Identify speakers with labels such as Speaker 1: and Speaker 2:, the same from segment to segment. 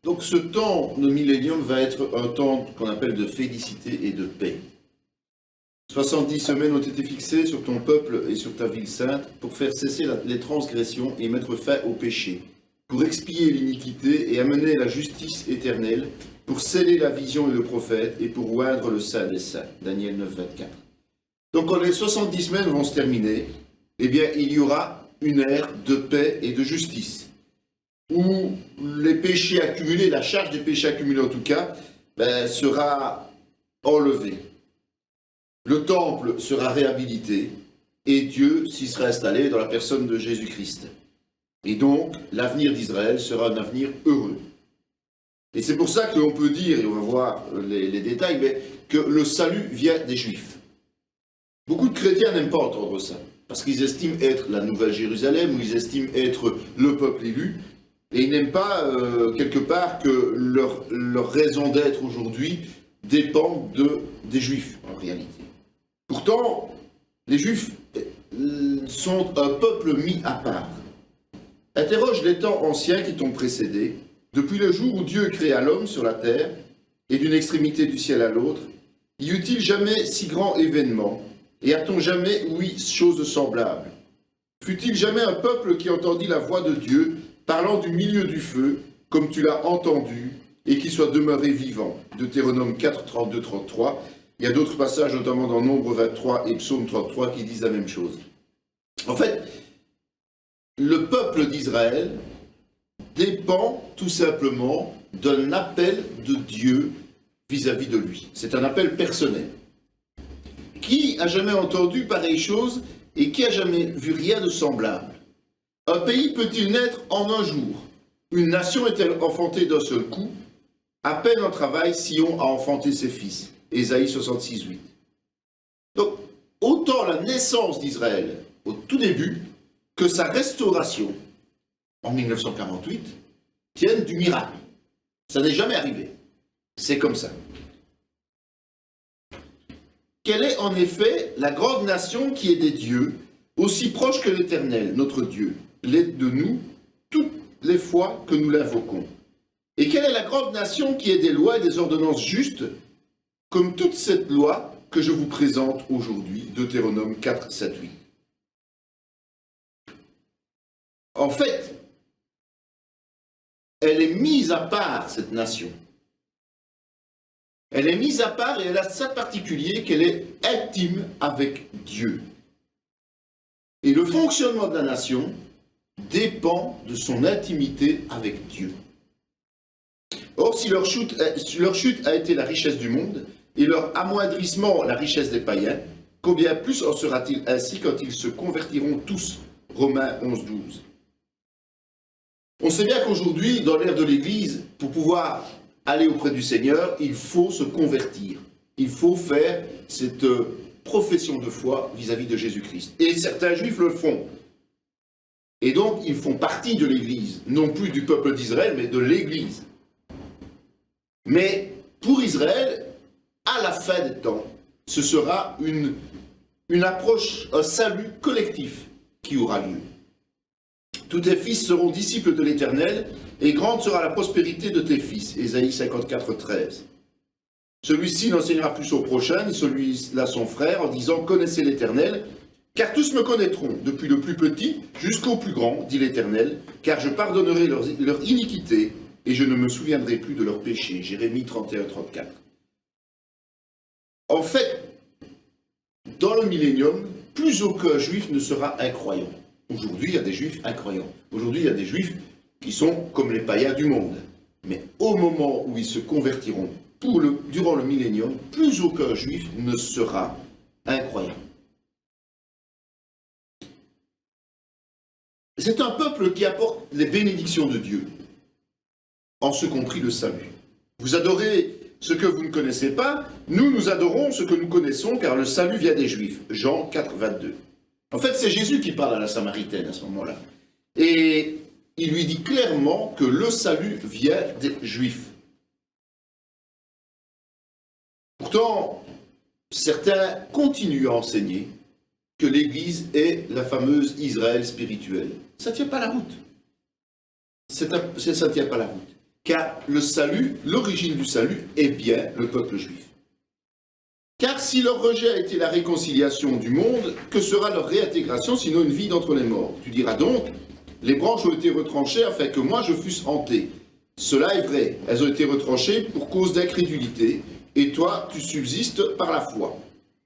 Speaker 1: Donc ce temps de millénium va être un temps qu'on appelle de félicité et de paix. 70 semaines ont été fixées sur ton peuple et sur ta ville sainte pour faire cesser les transgressions et mettre fin au péché, pour expier l'iniquité et amener la justice éternelle, pour sceller la vision et le prophète et pour oindre le saint des saints. Daniel 9, 24. Donc quand les 70 semaines vont se terminer, eh bien il y aura une ère de paix et de justice, où les péchés accumulés, la charge des péchés accumulés en tout cas, sera enlevée. Le temple sera réhabilité et Dieu s'y sera installé dans la personne de Jésus-Christ. Et donc, l'avenir d'Israël sera un avenir heureux. Et c'est pour ça qu'on peut dire, et on va voir les détails, mais que le salut vient des Juifs. Beaucoup de chrétiens n'aiment pas entendre ça, parce qu'ils estiment être la Nouvelle Jérusalem, ou ils estiment être le peuple élu, et ils n'aiment pas, quelque part, que leur raison d'être aujourd'hui dépend des Juifs, en réalité. Pourtant, les Juifs sont un peuple mis à part. Interroge les temps anciens qui t'ont précédé, depuis le jour où Dieu créa l'homme sur la terre, et d'une extrémité du ciel à l'autre, y eut-il jamais si grand événement, et a-t-on jamais ouï chose semblable? Fut-il jamais un peuple qui entendit la voix de Dieu, parlant du milieu du feu, comme tu l'as entendu, et qui soit demeuré vivant? Deutéronome 4, 32, 33. Il y a d'autres passages, notamment dans Nombre 23 et Psaume 33, qui disent la même chose. En fait, le peuple d'Israël dépend tout simplement d'un appel de Dieu vis-à-vis de lui. C'est un appel personnel. Qui a jamais entendu pareille chose et qui a jamais vu rien de semblable? Un pays peut-il naître en un jour? Une nation est-elle enfantée d'un seul coup? À peine en travail, Sion a enfanté ses fils. Ésaïe 66, 8. Donc, autant la naissance d'Israël au tout début que sa restauration en 1948 tiennent du miracle. Ça n'est jamais arrivé. C'est comme ça. Quelle est en effet la grande nation qui est des dieux, aussi proche que l'Éternel, notre Dieu, l'aide de nous toutes les fois que nous l'invoquons? Et quelle est la grande nation qui est des lois et des ordonnances justes, comme toute cette loi que je vous présente aujourd'hui, Deutéronome 4, 7, 8. En fait, elle est mise à part, cette nation. Elle est mise à part et elle a ça de particulier qu'elle est intime avec Dieu. Et le fonctionnement de la nation dépend de son intimité avec Dieu. Or, si leur chute a été la richesse du monde, et leur amoindrissement la richesse des païens, combien plus en sera-t-il ainsi quand ils se convertiront tous? Romains 11, 12. On sait bien qu'aujourd'hui, dans l'ère de l'Église, pour pouvoir aller auprès du Seigneur, il faut se convertir. Il faut faire cette profession de foi vis-à-vis de Jésus-Christ. Et certains Juifs le font. Et donc, ils font partie de l'Église, non plus du peuple d'Israël, mais de l'Église. Mais pour Israël, à la fin des temps, ce sera une approche, un salut collectif qui aura lieu. Tous tes fils seront disciples de l'Éternel, et grande sera la prospérité de tes fils. Ésaïe 54, 13. Celui-ci n'enseignera plus au prochain, ni celui-là son frère, en disant « Connaissez l'Éternel ». Car tous me connaîtront, depuis le plus petit jusqu'au plus grand, dit l'Éternel, car je pardonnerai leur iniquité et je ne me souviendrai plus de leurs péchés. Jérémie 31, 34. En fait, dans le millénium, plus aucun juif ne sera incroyant. Aujourd'hui, il y a des juifs incroyants. Aujourd'hui, il y a des juifs qui sont comme les païens du monde. Mais au moment où ils se convertiront durant le millénium, plus aucun juif ne sera incroyant. C'est un peuple qui apporte les bénédictions de Dieu, en ce compris le salut. Vous adorez ce que vous ne connaissez pas, nous adorons ce que nous connaissons, car le salut vient des Juifs. Jean 4, 22. En fait, c'est Jésus qui parle à la Samaritaine à ce moment-là. Et il lui dit clairement que le salut vient des Juifs. Pourtant, certains continuent à enseigner que l'Église est la fameuse Israël spirituelle. Ça ne tient pas la route. Ça ne tient pas la route. car le salut, l'origine du salut, est bien le peuple juif. Car si leur rejet a été la réconciliation du monde, que sera leur réintégration sinon une vie d'entre les morts? Tu diras donc, les branches ont été retranchées afin que moi je fusse hanté. Cela est vrai, elles ont été retranchées pour cause d'incrédulité, et toi tu subsistes par la foi.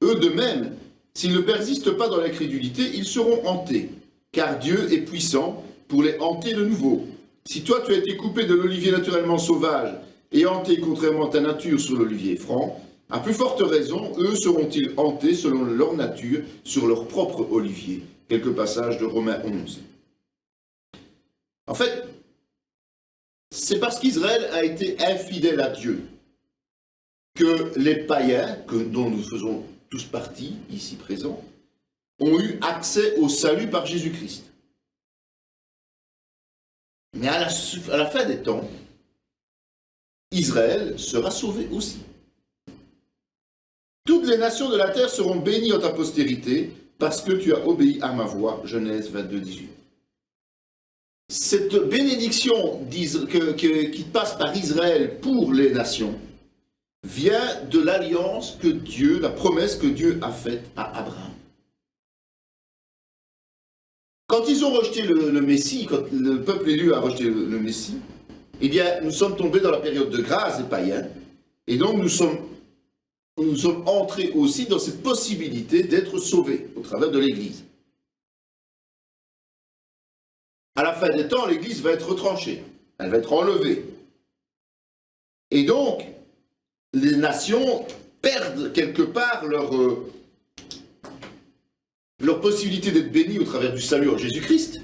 Speaker 1: Eux de même, s'ils ne persistent pas dans l'incrédulité, ils seront hantés, car Dieu est puissant pour les hanter de nouveau. Si toi tu as été coupé de l'olivier naturellement sauvage et hanté contrairement à ta nature sur l'olivier franc, à plus forte raison, eux seront-ils hantés selon leur nature sur leur propre olivier. Quelques passages de Romains 11. En fait, c'est parce qu'Israël a été infidèle à Dieu que les païens, dont nous faisons tous partie, ici présents, ont eu accès au salut par Jésus-Christ. Mais à la fin des temps, Israël sera sauvé aussi. Toutes les nations de la terre seront bénies en ta postérité, parce que tu as obéi à ma voix. Genèse 22, 18. Cette bénédiction qui passe par Israël pour les nations vient de l'alliance que Dieu, la promesse que Dieu a faite à Abraham. Quand ils ont rejeté le Messie, quand le peuple élu a rejeté le Messie, eh bien, nous sommes tombés dans la période de grâce des païens, et donc nous sommes entrés aussi dans cette possibilité d'être sauvés au travers de l'Église. À la fin des temps, l'Église va être retranchée, elle va être enlevée. Et donc, les nations perdent quelque part leur possibilité d'être bénies au travers du salut en Jésus-Christ,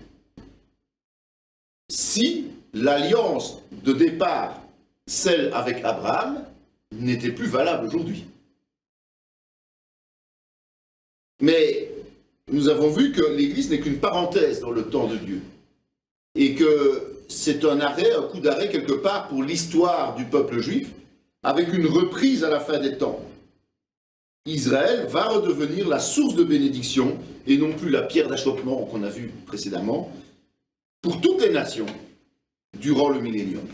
Speaker 1: si l'alliance de départ, celle avec Abraham, n'était plus valable aujourd'hui. Mais nous avons vu que l'Église n'est qu'une parenthèse dans le temps de Dieu, et que c'est un coup d'arrêt quelque part pour l'histoire du peuple juif, avec une reprise à la fin des temps. Israël va redevenir la source de bénédiction et non plus la pierre d'achoppement qu'on a vu précédemment pour toutes les nations durant le millénium.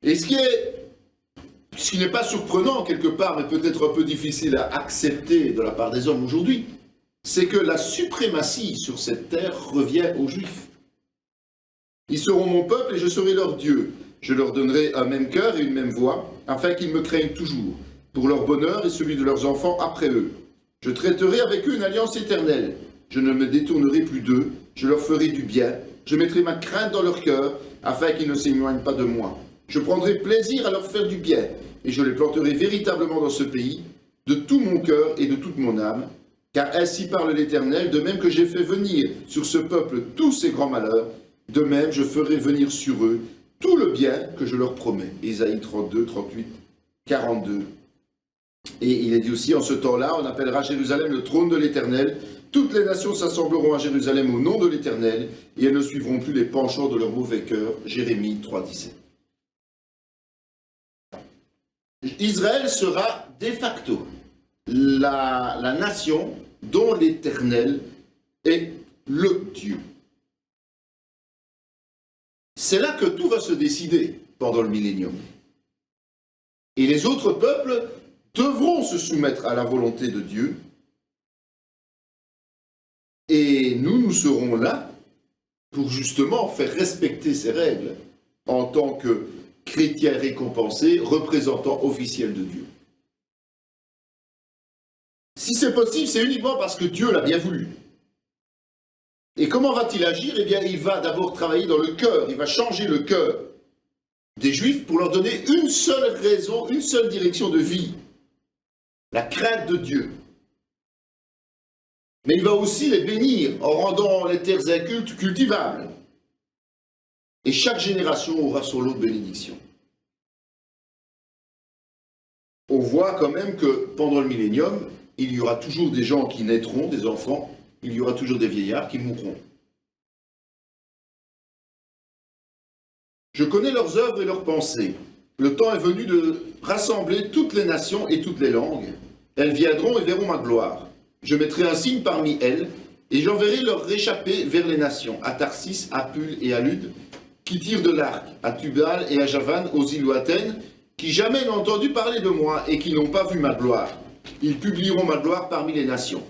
Speaker 1: Et ce qui n'est pas surprenant quelque part, mais peut-être un peu difficile à accepter de la part des hommes aujourd'hui, c'est que la suprématie sur cette terre revient aux Juifs. Ils seront mon peuple et je serai leur Dieu. Je leur donnerai un même cœur et une même voix, afin qu'ils me craignent toujours, pour leur bonheur et celui de leurs enfants après eux. Je traiterai avec eux une alliance éternelle. Je ne me détournerai plus d'eux, je leur ferai du bien, je mettrai ma crainte dans leur cœur, afin qu'ils ne s'éloignent pas de moi. Je prendrai plaisir à leur faire du bien, et je les planterai véritablement dans ce pays, de tout mon cœur et de toute mon âme, car ainsi parle l'Éternel, de même que j'ai fait venir sur ce peuple tous ces grands malheurs, de même je ferai venir sur eux tout le bien que je leur promets. Ésaïe 32, 38, 42. Et il est dit aussi, en ce temps-là, on appellera Jérusalem le trône de l'Éternel. Toutes les nations s'assembleront à Jérusalem au nom de l'Éternel, et elles ne suivront plus les penchants de leur mauvais cœur. Jérémie 3, 17. Israël sera de facto la nation dont l'Éternel est le Dieu. C'est là que tout va se décider pendant le millénium. Et les autres peuples devront se soumettre à la volonté de Dieu. Et nous serons là pour justement faire respecter ces règles en tant que chrétiens récompensés, représentants officiels de Dieu. Si c'est possible, c'est uniquement parce que Dieu l'a bien voulu. Et comment va-t-il agir? Eh bien, il va d'abord travailler dans le cœur, il va changer le cœur des Juifs pour leur donner une seule raison, une seule direction de vie, la crainte de Dieu. Mais il va aussi les bénir en rendant les terres incultes cultivables. Et chaque génération aura son lot de bénédiction. On voit quand même que pendant le millénium, il y aura toujours des gens qui naîtront, des enfants, il y aura toujours des vieillards qui mourront. Je connais leurs œuvres et leurs pensées. Le temps est venu de rassembler toutes les nations et toutes les langues. Elles viendront et verront ma gloire. Je mettrai un signe parmi elles, et j'enverrai leur réchappés vers les nations, à Tarsis, à Pul et à Lude, qui tirent de l'arc, à Tubal et à Javan, aux îles lointaines, qui jamais n'ont entendu parler de moi et qui n'ont pas vu ma gloire. Ils publieront ma gloire parmi les nations.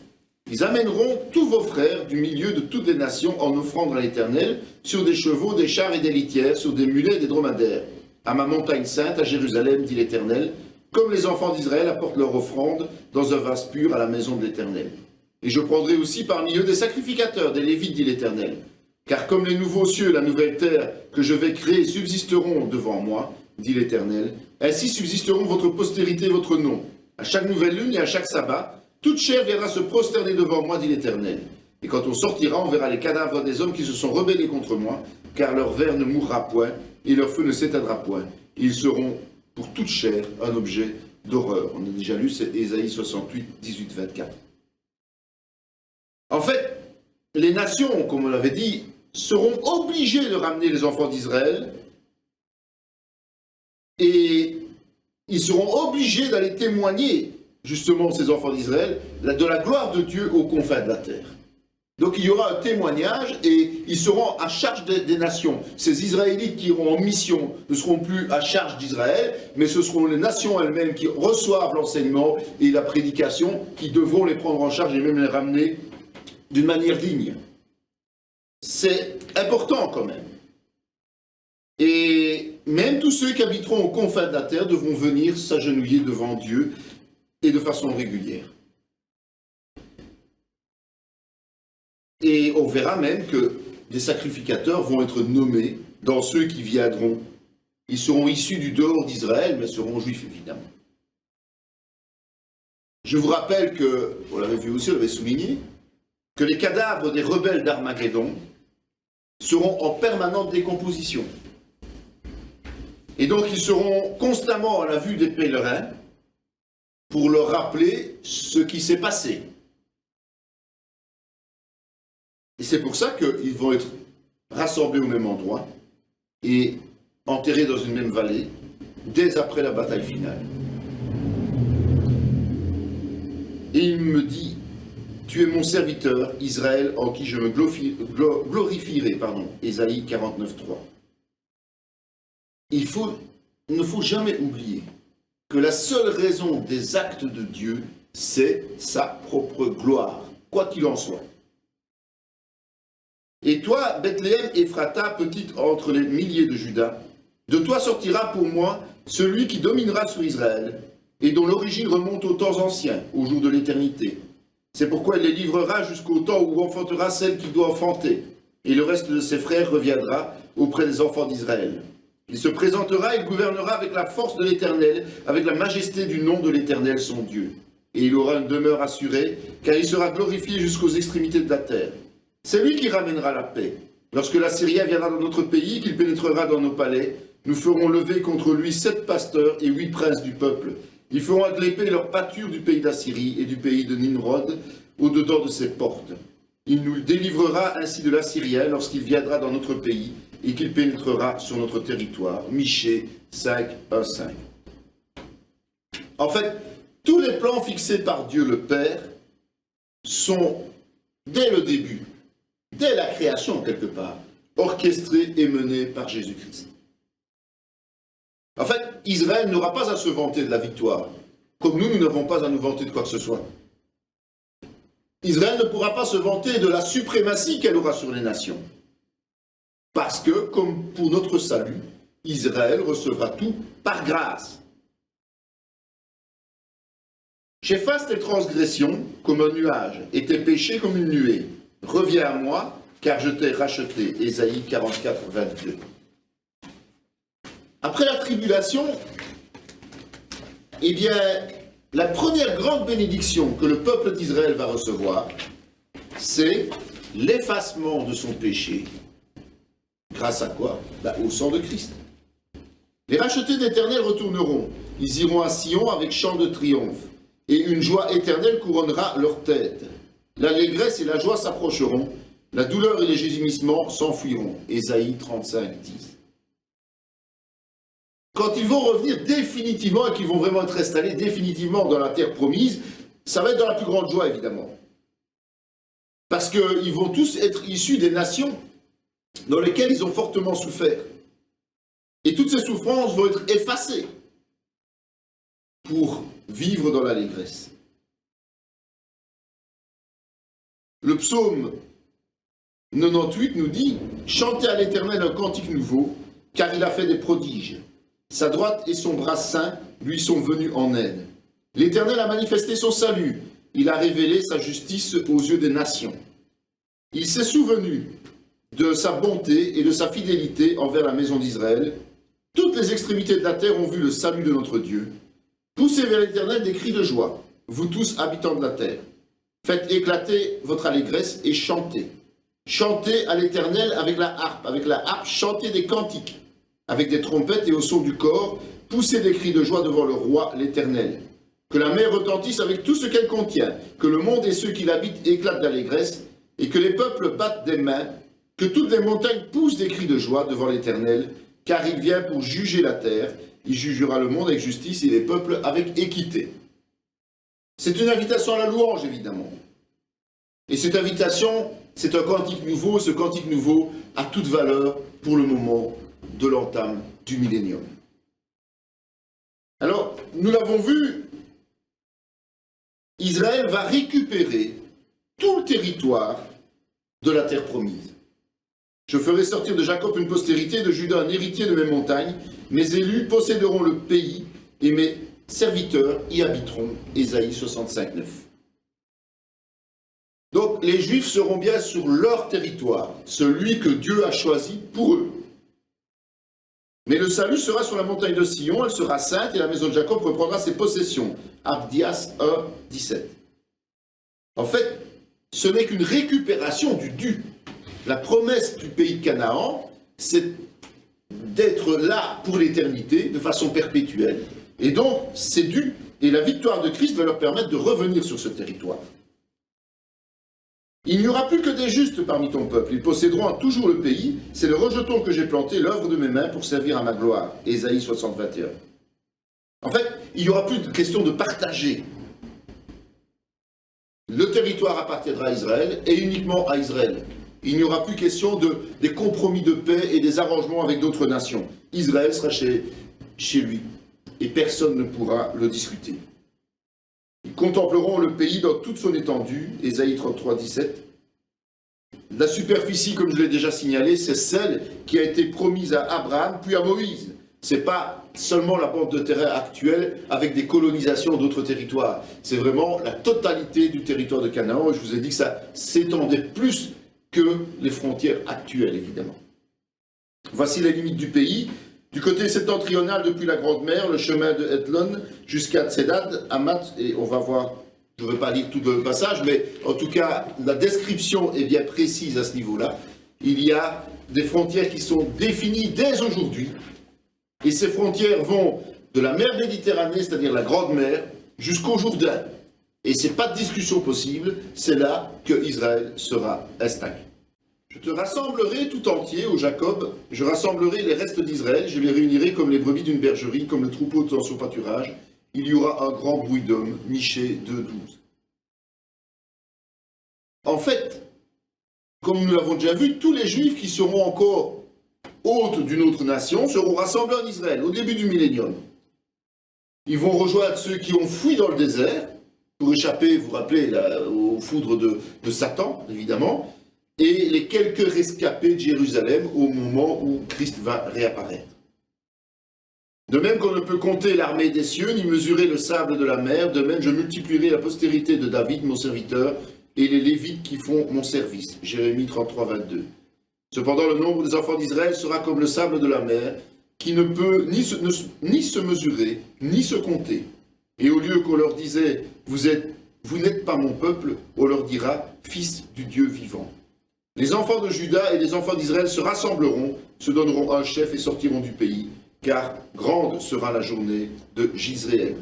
Speaker 1: Ils amèneront tous vos frères du milieu de toutes les nations en offrande à l'Éternel, sur des chevaux, des chars et des litières, sur des mulets et des dromadaires. À ma montagne sainte, à Jérusalem, dit l'Éternel, comme les enfants d'Israël apportent leur offrande dans un vase pur à la maison de l'Éternel. Et je prendrai aussi parmi eux des sacrificateurs, des Lévites, dit l'Éternel. Car comme les nouveaux cieux et la nouvelle terre que je vais créer subsisteront devant moi, dit l'Éternel, ainsi subsisteront votre postérité et votre nom. À chaque nouvelle lune et à chaque sabbat, toute chair viendra se prosterner devant moi, dit l'Éternel. Et quand on sortira, on verra les cadavres des hommes qui se sont rebellés contre moi, car leur ver ne mourra point, et leur feu ne s'éteindra point. Ils seront, pour toute chair, un objet d'horreur. On a déjà lu, c'est Ésaïe 68, 18, 24. En fait, les nations, comme on l'avait dit, seront obligées de ramener les enfants d'Israël, et ils seront obligés d'aller témoigner, justement, ces enfants d'Israël, de la gloire de Dieu aux confins de la terre. Donc il y aura un témoignage et ils seront à charge des nations. Ces Israélites qui iront en mission ne seront plus à charge d'Israël, mais ce seront les nations elles-mêmes qui reçoivent l'enseignement et la prédication, qui devront les prendre en charge et même les ramener d'une manière digne. C'est important quand même. Et même tous ceux qui habiteront aux confins de la terre devront venir s'agenouiller devant Dieu et de façon régulière. Et on verra même que des sacrificateurs vont être nommés dans ceux qui viendront. Ils seront issus du dehors d'Israël, mais seront juifs évidemment. Je vous rappelle que, on l'avait vu aussi, on l'avait souligné, que les cadavres des rebelles d'Armageddon seront en permanente décomposition. Et donc ils seront constamment à la vue des pèlerins pour leur rappeler ce qui s'est passé. Et c'est pour ça qu'ils vont être rassemblés au même endroit et enterrés dans une même vallée dès après la bataille finale. Et il me dit, tu es mon serviteur, Israël, en qui je me glorifierai. Ésaïe 49, 3. Il ne faut jamais oublier que la seule raison des actes de Dieu, c'est sa propre gloire, quoi qu'il en soit. Et toi, Bethléem Ephrata, petite entre les milliers de Juda, de toi sortira pour moi celui qui dominera sur Israël, et dont l'origine remonte aux temps anciens, au jour de l'éternité. C'est pourquoi il les livrera jusqu'au temps où enfantera celle qui doit enfanter, et le reste de ses frères reviendra auprès des enfants d'Israël. Il se présentera et gouvernera avec la force de l'Éternel, avec la majesté du nom de l'Éternel son Dieu. Et il aura une demeure assurée, car il sera glorifié jusqu'aux extrémités de la terre. C'est lui qui ramènera la paix. Lorsque l'Assyrien viendra dans notre pays, qu'il pénétrera dans nos palais, nous ferons lever contre lui 7 pasteurs et 8 princes du peuple. Ils feront avec l'épée leur pâture du pays d'Assyrie et du pays de Nimrod, au-dedans de ses portes. Il nous délivrera ainsi de l'Assyrien lorsqu'il viendra dans notre pays et qu'il pénétrera sur notre territoire. Michée 5, 1, 5. En fait, tous les plans fixés par Dieu le Père sont, dès le début, dès la création quelque part, orchestrés et menés par Jésus-Christ. En fait, Israël n'aura pas à se vanter de la victoire, comme nous n'avons pas à nous vanter de quoi que ce soit. Israël ne pourra pas se vanter de la suprématie qu'elle aura sur les nations. Parce que, comme pour notre salut, Israël recevra tout par grâce. J'efface tes transgressions comme un nuage et tes péchés comme une nuée. Reviens à moi, car je t'ai racheté. Ésaïe 44, 22. Après la tribulation, eh bien, la première grande bénédiction que le peuple d'Israël va recevoir, c'est l'effacement de son péché. Grâce à quoi? Au sang de Christ. Les rachetés d'Éternel retourneront. Ils iront à Sion avec chant de triomphe. Et une joie éternelle couronnera leur tête. L'allégresse et la joie s'approcheront. La douleur et les gémissements s'enfuiront. Ésaïe 35, 10. Quand ils vont revenir définitivement et qu'ils vont vraiment être installés définitivement dans la terre promise, ça va être dans la plus grande joie, évidemment. Parce qu'ils vont tous être issus des nations. dans lesquels ils ont fortement souffert. Et toutes ces souffrances vont être effacées pour vivre dans l'allégresse. Le psaume 98 nous dit « Chantez à l'Éternel un cantique nouveau, car il a fait des prodiges. Sa droite et son bras saint lui sont venus en aide. L'Éternel a manifesté son salut, il a révélé sa justice aux yeux des nations. Il s'est souvenu de sa bonté et de sa fidélité envers la maison d'Israël. Toutes les extrémités de la terre ont vu le salut de notre Dieu. Poussez vers l'Éternel des cris de joie, vous tous habitants de la terre. Faites éclater votre allégresse et chantez. Chantez à l'Éternel avec la harpe, chantez des cantiques, avec des trompettes et au son du corps, poussez des cris de joie devant le roi l'Éternel. Que la mer retentisse avec tout ce qu'elle contient, que le monde et ceux qui l'habitent éclatent d'allégresse, et que les peuples battent des mains, que toutes les montagnes poussent des cris de joie devant l'Éternel, car il vient pour juger la terre, il jugera le monde avec justice et les peuples avec équité. C'est une invitation à la louange, évidemment. Et cette invitation, c'est un cantique nouveau. Ce cantique nouveau a toute valeur pour le moment de l'entame du millénium. Alors, nous l'avons vu, Israël va récupérer tout le territoire de la terre promise. Je ferai sortir de Jacob une postérité, de Juda un héritier de mes montagnes. Mes élus posséderont le pays et mes serviteurs y habiteront. Ésaïe 65, 9. Donc les Juifs seront bien sur leur territoire, celui que Dieu a choisi pour eux. Mais le salut sera sur la montagne de Sion, elle sera sainte et la maison de Jacob reprendra ses possessions. Abdias 1, 17. En fait, ce n'est qu'une récupération du dû. La promesse du pays de Canaan, c'est d'être là pour l'éternité, de façon perpétuelle. Et donc, c'est dû. Et la victoire de Christ va leur permettre de revenir sur ce territoire. Il n'y aura plus que des justes parmi ton peuple. Ils posséderont toujours le pays. C'est le rejeton que j'ai planté, l'œuvre de mes mains, pour servir à ma gloire. Ésaïe 60, 21. En fait, il n'y aura plus de question de partager. Le territoire appartiendra à Israël et uniquement à Israël. Il n'y aura plus question des compromis de paix et des arrangements avec d'autres nations. Israël sera chez lui et personne ne pourra le discuter. Ils contempleront le pays dans toute son étendue, Ésaïe 33, 17. La superficie, comme je l'ai déjà signalé, c'est celle qui a été promise à Abraham puis à Moïse. Ce n'est pas seulement la bande de terrain actuelle avec des colonisations d'autres territoires. C'est vraiment la totalité du territoire de Canaan. Je vous ai dit que ça s'étendait plus que les frontières actuelles, évidemment. Voici les limites du pays. Du côté septentrional, depuis la Grande Mer, le chemin de Hethlon jusqu'à Tsedad, Hamath, et on va voir, je ne vais pas lire tout le passage, mais en tout cas, la description est bien précise à ce niveau-là. Il y a des frontières qui sont définies dès aujourd'hui, et ces frontières vont de la mer Méditerranée, c'est-à-dire la Grande Mer, jusqu'au Jourdain. Et ce n'est pas de discussion possible, c'est là que Israël sera installé. Je te rassemblerai tout entier, ô Jacob, je rassemblerai les restes d'Israël, je les réunirai comme les brebis d'une bergerie, comme le troupeau dans son pâturage. Il y aura un grand bruit d'hommes, Michée 2, 12. En fait, comme nous l'avons déjà vu, tous les Juifs qui seront encore hôtes d'une autre nation seront rassemblés en Israël, au début du millénium. Ils vont rejoindre ceux qui ont fui dans le désert, pour échapper, vous vous rappelez, aux foudres de Satan, évidemment, et les quelques rescapés de Jérusalem au moment où Christ va réapparaître. De même qu'on ne peut compter l'armée des cieux, ni mesurer le sable de la mer, de même je multiplierai la postérité de David, mon serviteur, et les Lévites qui font mon service. Jérémie 33, 22. Cependant, le nombre des enfants d'Israël sera comme le sable de la mer, qui ne peut ni se mesurer, ni se compter. Et au lieu qu'on leur disait, vous n'êtes pas mon peuple, on leur dira, fils du Dieu vivant. Les enfants de Juda et les enfants d'Israël se rassembleront, se donneront un chef et sortiront du pays, car grande sera la journée de Jisréel.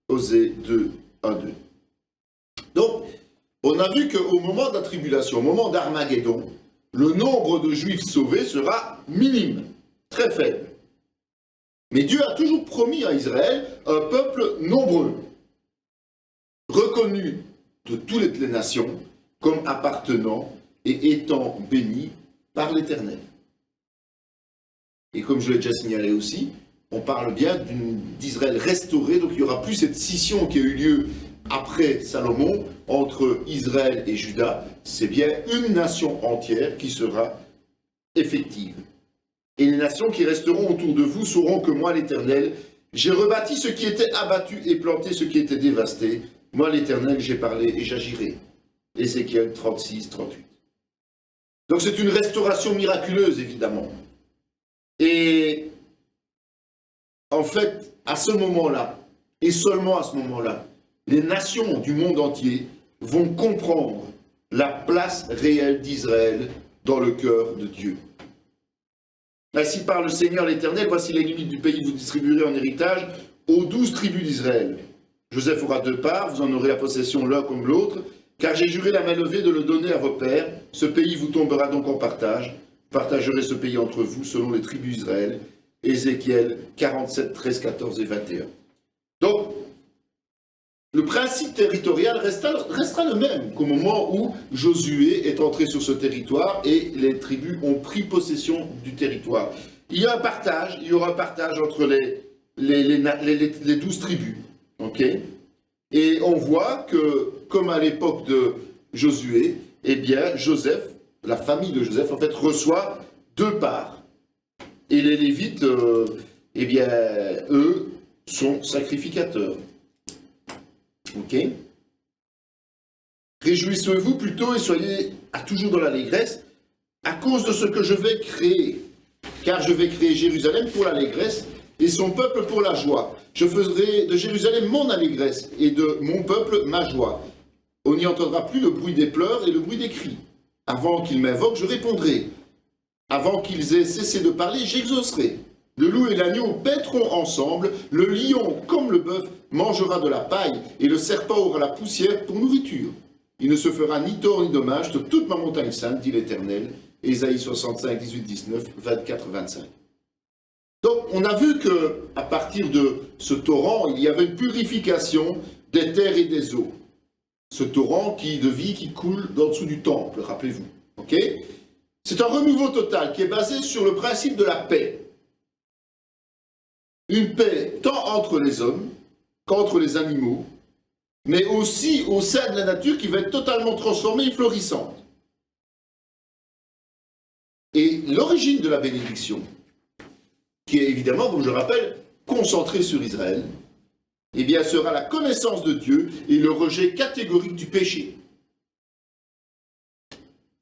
Speaker 1: Osée 2, 1, 2. Donc, on a vu qu'au moment de la tribulation, au moment d'Armageddon, le nombre de Juifs sauvés sera minime, très faible. Mais Dieu a toujours promis à Israël un peuple nombreux, reconnu de toutes les nations comme appartenant et étant béni par l'Éternel. Et comme je l'ai déjà signalé aussi, on parle bien d'Israël restauré, donc il n'y aura plus cette scission qui a eu lieu après Salomon entre Israël et Juda. C'est bien une nation entière qui sera effective. Et les nations qui resteront autour de vous sauront que moi, l'Éternel, j'ai rebâti ce qui était abattu et planté ce qui était dévasté. Moi, l'Éternel, j'ai parlé et j'agirai. Ézéchiel 36, 38. Donc c'est une restauration miraculeuse, évidemment. Et en fait, à ce moment-là, et seulement à ce moment-là, les nations du monde entier vont comprendre la place réelle d'Israël dans le cœur de Dieu. Ainsi parle le Seigneur l'Éternel, voici les limites du pays que vous distribuerez en héritage aux 12 tribus d'Israël. Joseph aura 2 parts, vous en aurez la possession l'un comme l'autre, car j'ai juré la main levée de le donner à vos pères. Ce pays vous tombera donc en partage. Vous partagerez ce pays entre vous selon les tribus d'Israël. Ézéchiel 47, 13, 14 et 21. Donc, le principe territorial restera le même qu'au moment où Josué est entré sur ce territoire et les tribus ont pris possession du territoire. Il y a un partage, il y aura un partage entre les 12 tribus. Okay, et on voit que, comme à l'époque de Josué, eh bien, Joseph, la famille de Joseph, en fait, reçoit 2 parts. Et les Lévites, eh bien, eux, sont sacrificateurs. Ok. Réjouissez-vous plutôt et soyez toujours dans l'allégresse à cause de ce que je vais créer. Car je vais créer Jérusalem pour l'allégresse et son peuple pour la joie. Je ferai de Jérusalem mon allégresse et de mon peuple ma joie. On n'y entendra plus le bruit des pleurs et le bruit des cris. Avant qu'ils m'invoquent, je répondrai. Avant qu'ils aient cessé de parler, j'exaucerai. Le loup et l'agneau paîtront ensemble, le lion, comme le bœuf, mangera de la paille, et le serpent aura la poussière pour nourriture. Il ne se fera ni tort ni dommage de toute ma montagne sainte, dit l'Éternel. Ésaïe 65, 18, 19, 24, 25. Donc, on a vu qu'à partir de ce torrent, il y avait une purification des terres et des eaux. Ce torrent de vie qui coule en dessous du temple, rappelez-vous. Okay, c'est un renouveau total qui est basé sur le principe de la paix. Une paix tant entre les hommes qu'entre les animaux, mais aussi au sein de la nature qui va être totalement transformée et florissante. Et l'origine de la bénédiction, qui est évidemment, comme je le rappelle, concentrée sur Israël, eh bien, sera la connaissance de Dieu et le rejet catégorique du péché.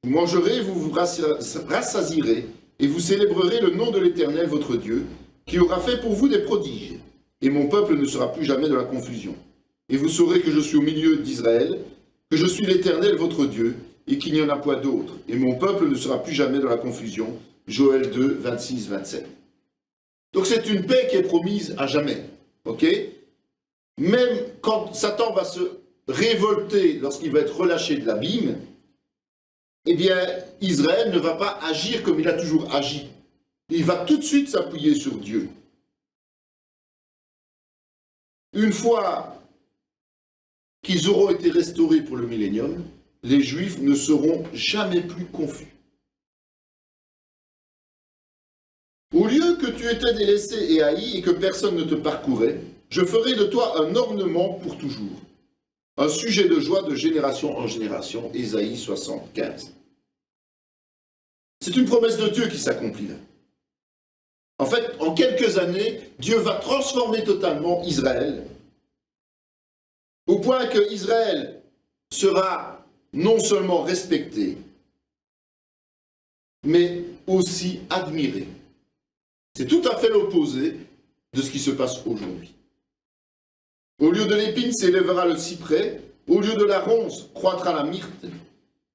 Speaker 1: Vous mangerez, vous vous rassasierez, et vous célébrerez le nom de l'Éternel, votre Dieu, qui aura fait pour vous des prodiges. Et mon peuple ne sera plus jamais dans la confusion. Et vous saurez que je suis au milieu d'Israël, que je suis l'Éternel, votre Dieu, et qu'il n'y en a point d'autre. Et mon peuple ne sera plus jamais dans la confusion. Joël 2, 26, 27. Donc c'est une paix qui est promise à jamais. Ok ? Même quand Satan va se révolter lorsqu'il va être relâché de l'abîme, eh bien, Israël ne va pas agir comme il a toujours agi. Il va tout de suite s'appuyer sur Dieu. Une fois qu'ils auront été restaurés pour le millénium, les Juifs ne seront jamais plus confus. Au lieu que tu étais délaissé et haï et que personne ne te parcourait, je ferai de toi un ornement pour toujours, un sujet de joie de génération en génération. Ésaïe 75. C'est une promesse de Dieu qui s'accomplit là. En fait, en quelques années, Dieu va transformer totalement Israël, au point que Israël sera non seulement respecté, mais aussi admiré. C'est tout à fait l'opposé de ce qui se passe aujourd'hui. Au lieu de l'épine s'élèvera le cyprès, au lieu de la ronce croîtra la myrte,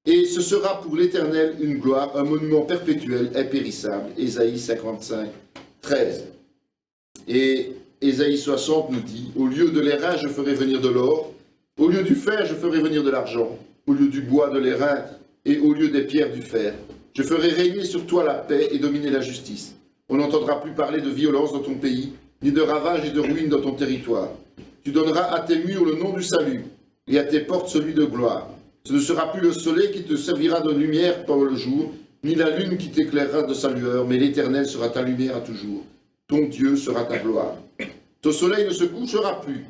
Speaker 1: et ce sera pour l'Éternel une gloire, un monument perpétuel, impérissable. Ésaïe 55, 13. Et Ésaïe 60 nous dit, au lieu de l'airain, je ferai venir de l'or, au lieu du fer, je ferai venir de l'argent, au lieu du bois, de l'airain, et au lieu des pierres, du fer. Je ferai régner sur toi la paix et dominer la justice. On n'entendra plus parler de violence dans ton pays, ni de ravages et de ruines dans ton territoire. Tu donneras à tes murs le nom du salut, et à tes portes celui de gloire. Ce ne sera plus le soleil qui te servira de lumière pendant le jour, ni la lune qui t'éclairera de sa lueur, mais l'Éternel sera ta lumière à toujours. Ton Dieu sera ta gloire. Ton soleil ne se couchera plus,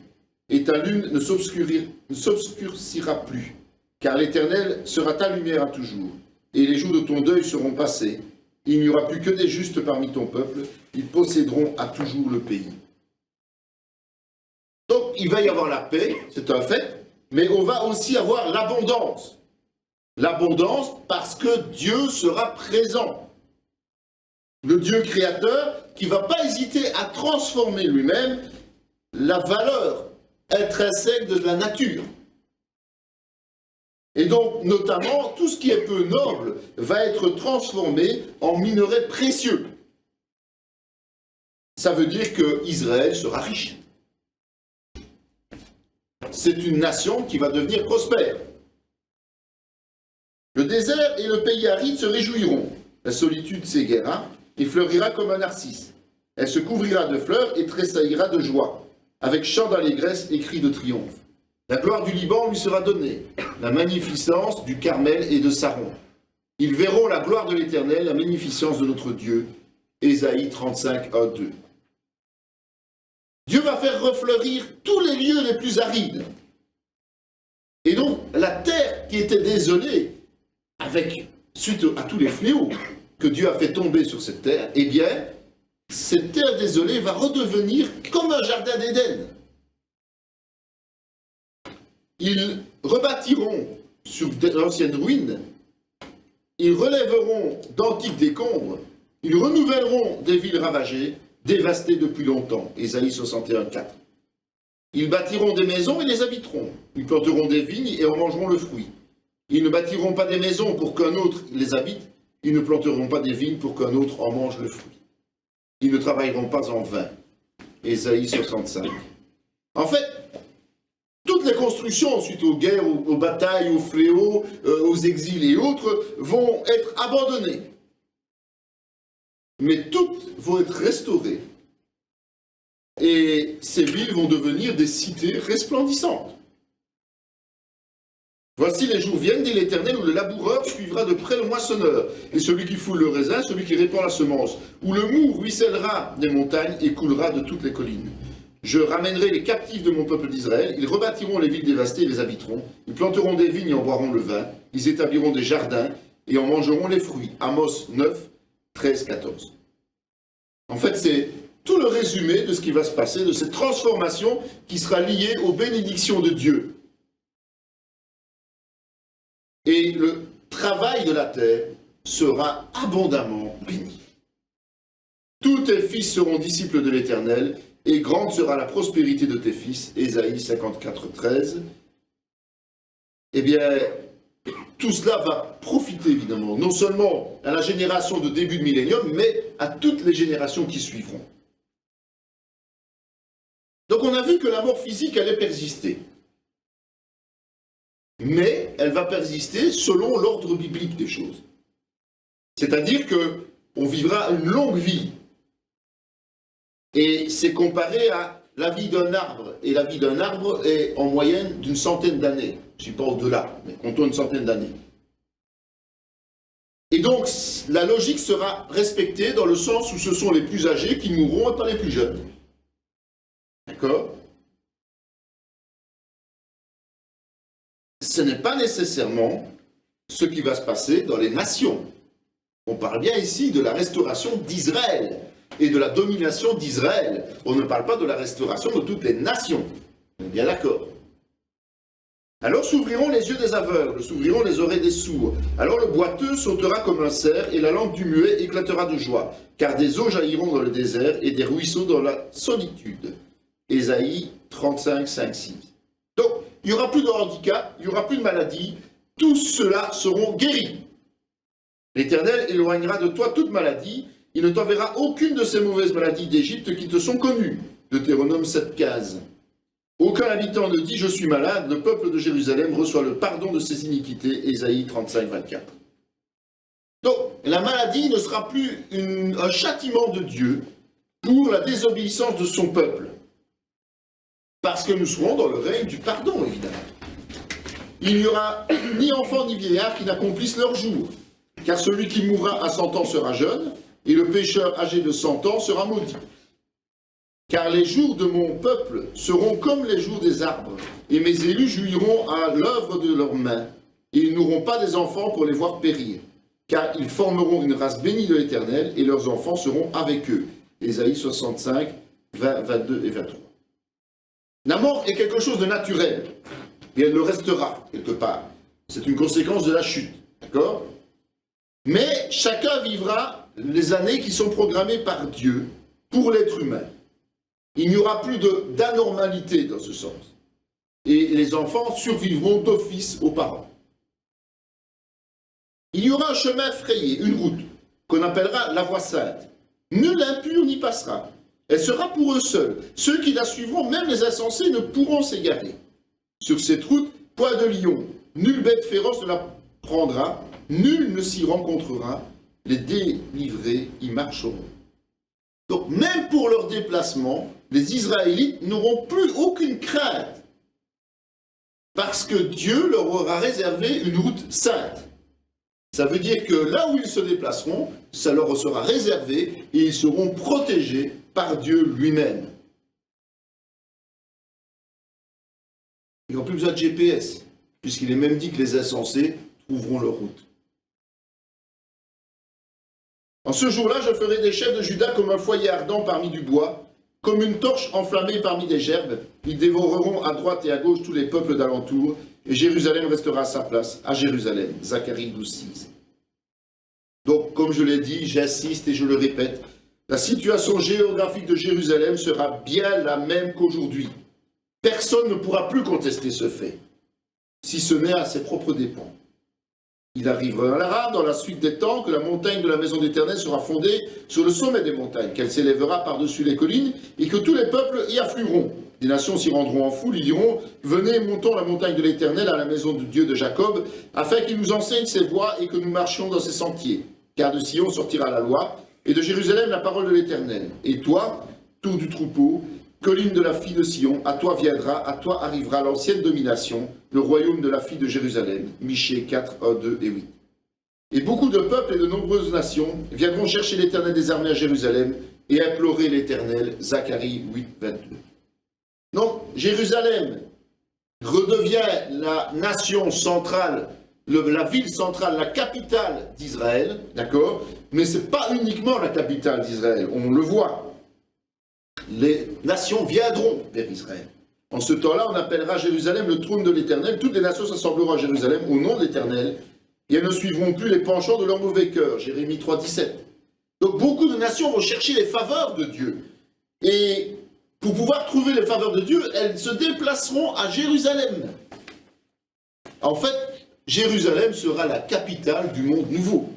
Speaker 1: et ta lune ne s'obscurcira plus, car l'Éternel sera ta lumière à toujours, et les jours de ton deuil seront passés. Il n'y aura plus que des justes parmi ton peuple, ils posséderont à toujours le pays. Donc il va y avoir la paix, c'est un fait, mais on va aussi avoir l'abondance. L'abondance parce que Dieu sera présent. Le Dieu créateur qui ne va pas hésiter à transformer lui-même la valeur intrinsèque de la nature. Et donc, notamment, tout ce qui est peu noble va être transformé en minerais précieux. Ça veut dire qu'Israël sera riche. C'est une nation qui va devenir prospère. Le désert et le pays aride se réjouiront. La solitude s'égaira et fleurira comme un narcisse. Elle se couvrira de fleurs et tressaillira de joie, avec chant d'allégresse et cris de triomphe. La gloire du Liban lui sera donnée, la magnificence du Carmel et de Saron. Ils verront la gloire de l'Éternel, la magnificence de notre Dieu. Ésaïe 35, 1, 2. Dieu va faire refleurir tous les lieux les plus arides. Et donc, la terre qui était désolée, suite à tous les fléaux que Dieu a fait tomber sur cette terre, eh bien, cette terre désolée va redevenir comme un jardin d'Éden. Ils rebâtiront sur d'anciennes ruines, ils relèveront d'antiques décombres, ils renouvelleront des villes ravagées, dévastées depuis longtemps. Ésaïe 61, 4. Ils bâtiront des maisons et les habiteront. Ils planteront des vignes et en mangeront le fruit. Ils ne bâtiront pas des maisons pour qu'un autre les habite. Ils ne planteront pas des vignes pour qu'un autre en mange le fruit. Ils ne travailleront pas en vain. Ésaïe 65. En fait, toutes les constructions suite aux guerres, aux batailles, aux fléaux, aux exils et autres vont être abandonnées. Mais toutes vont être restaurées. Et ces villes vont devenir des cités resplendissantes. Voici les jours viennent, dit l'Éternel, où le laboureur suivra de près le moissonneur, et celui qui foule le raisin, celui qui répand la semence, où le mou ruissellera des montagnes et coulera de toutes les collines. Je ramènerai les captifs de mon peuple d'Israël, ils rebâtiront les villes dévastées et les habiteront, ils planteront des vignes et en boiront le vin, ils établiront des jardins et en mangeront les fruits. Amos 9, 13, 14. En fait, c'est tout le résumé de ce qui va se passer, de cette transformation qui sera liée aux bénédictions de Dieu. Et le travail de la terre sera abondamment béni. Tous tes fils seront disciples de l'Éternel, et grande sera la prospérité de tes fils. Ésaïe 54, 13. Eh bien, tout cela va profiter évidemment, non seulement à la génération de début de millénium, mais à toutes les générations qui suivront. Donc on a vu que la mort physique allait persister. Mais elle va persister selon l'ordre biblique des choses. C'est-à-dire qu'on vivra une longue vie. Et c'est comparé à la vie d'un arbre. Et la vie d'un arbre est en moyenne d'une centaine d'années. Je ne suis pas au-delà, mais comptons une centaine d'années. Et donc, la logique sera respectée dans le sens où ce sont les plus âgés qui mourront et pas les plus jeunes. D'accord ? Ce n'est pas nécessairement ce qui va se passer dans les nations. On parle bien ici de la restauration d'Israël et de la domination d'Israël. On ne parle pas de la restauration de toutes les nations. On est bien d'accord. Alors s'ouvriront les yeux des aveugles, s'ouvriront les oreilles des sourds. Alors le boiteux sautera comme un cerf et la langue du muet éclatera de joie. Car des eaux jailliront dans le désert et des ruisseaux dans la solitude. Ésaïe 35, 5, 6. Donc, il n'y aura plus de handicap, il n'y aura plus de maladie, tous ceux-là seront guéris. L'Éternel éloignera de toi toute maladie, il ne t'enverra aucune de ces mauvaises maladies d'Égypte qui te sont connues. Deutéronome 7, 15. Aucun habitant ne dit « je suis malade », le peuple de Jérusalem reçoit le pardon de ses iniquités. Ésaïe 35, 24. Donc, la maladie ne sera plus un châtiment de Dieu pour la désobéissance de son peuple. Parce que nous serons dans le règne du pardon, évidemment. Il n'y aura ni enfant ni vieillard qui n'accomplissent leur jour. car celui qui mourra à 100 ans sera jeune, et le pécheur âgé de 100 ans sera maudit. Car les jours de mon peuple seront comme les jours des arbres, et mes élus jouiront à l'œuvre de leurs mains, et ils n'auront pas des enfants pour les voir périr, car ils formeront une race bénie de l'Éternel, et leurs enfants seront avec eux. Ésaïe 65, 20, 22 et 23. La mort est quelque chose de naturel, et elle le restera quelque part. C'est une conséquence de la chute, d'accord? Mais chacun vivra les années qui sont programmées par Dieu pour l'être humain. Il n'y aura plus d'anormalité dans ce sens. Et les enfants survivront d'office aux parents. Il y aura un chemin frayé, une route, qu'on appellera la voie sainte. Nul impur n'y passera. Elle sera pour eux seuls. Ceux qui la suivront, même les insensés, ne pourront s'égarer. Sur cette route, point de lion, nulle bête féroce ne la prendra, nul ne s'y rencontrera, les délivrés y marcheront. Donc même pour leur déplacement, les Israélites n'auront plus aucune crainte, parce que Dieu leur aura réservé une route sainte. Ça veut dire que là où ils se déplaceront, ça leur sera réservé et ils seront protégés par Dieu lui-même. Ils n'ont plus besoin de GPS, puisqu'il est même dit que les insensés trouveront leur route. En ce jour-là, je ferai des chefs de Juda comme un foyer ardent parmi du bois, comme une torche enflammée parmi des gerbes. Ils dévoreront à droite et à gauche tous les peuples d'alentour, et Jérusalem restera à sa place, à Jérusalem. Zacharie 12, 6. Donc, comme je l'ai dit, j'insiste et je le répète, la situation géographique de Jérusalem sera bien la même qu'aujourd'hui. Personne ne pourra plus contester ce fait, si ce n'est à ses propres dépens. Il arrivera dans la suite des temps que la montagne de la maison d'Éternel sera fondée sur le sommet des montagnes, qu'elle s'élèvera par-dessus les collines, et que tous les peuples y afflueront. Les nations s'y rendront en foule, ils diront « Venez, montons la montagne de l'Éternel à la maison du Dieu de Jacob, afin qu'il nous enseigne ses voies et que nous marchions dans ses sentiers. Car de Sion sortira la loi, et de Jérusalem la parole de l'Éternel. Et toi, tour du troupeau, colline de la fille de Sion, à toi viendra, à toi arrivera l'ancienne domination, le royaume de la fille de Jérusalem. » Michée 4, 1, 2 et 8. Et beaucoup de peuples et de nombreuses nations viendront chercher l'Éternel des armées à Jérusalem et implorer l'Éternel. Zacharie 8, 22. Donc, Jérusalem redevient la nation centrale, la ville centrale, la capitale d'Israël, d'accord? Mais ce n'est pas uniquement la capitale d'Israël, on le voit. Les nations viendront vers Israël. En ce temps-là, on appellera Jérusalem le trône de l'Éternel. Toutes les nations s'assembleront à Jérusalem au nom de l'Éternel, et elles ne suivront plus les penchants de leur mauvais cœur. Jérémie 3, 17. Donc beaucoup de nations vont chercher les faveurs de Dieu. Et pour pouvoir trouver les faveurs de Dieu, elles se déplaceront à Jérusalem. En fait, Jérusalem sera la capitale du monde nouveau.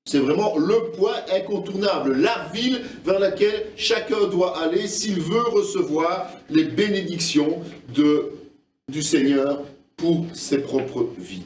Speaker 1: C'est vraiment le point incontournable, la ville vers laquelle chacun doit aller s'il veut recevoir les bénédictions du Seigneur pour ses propres vies.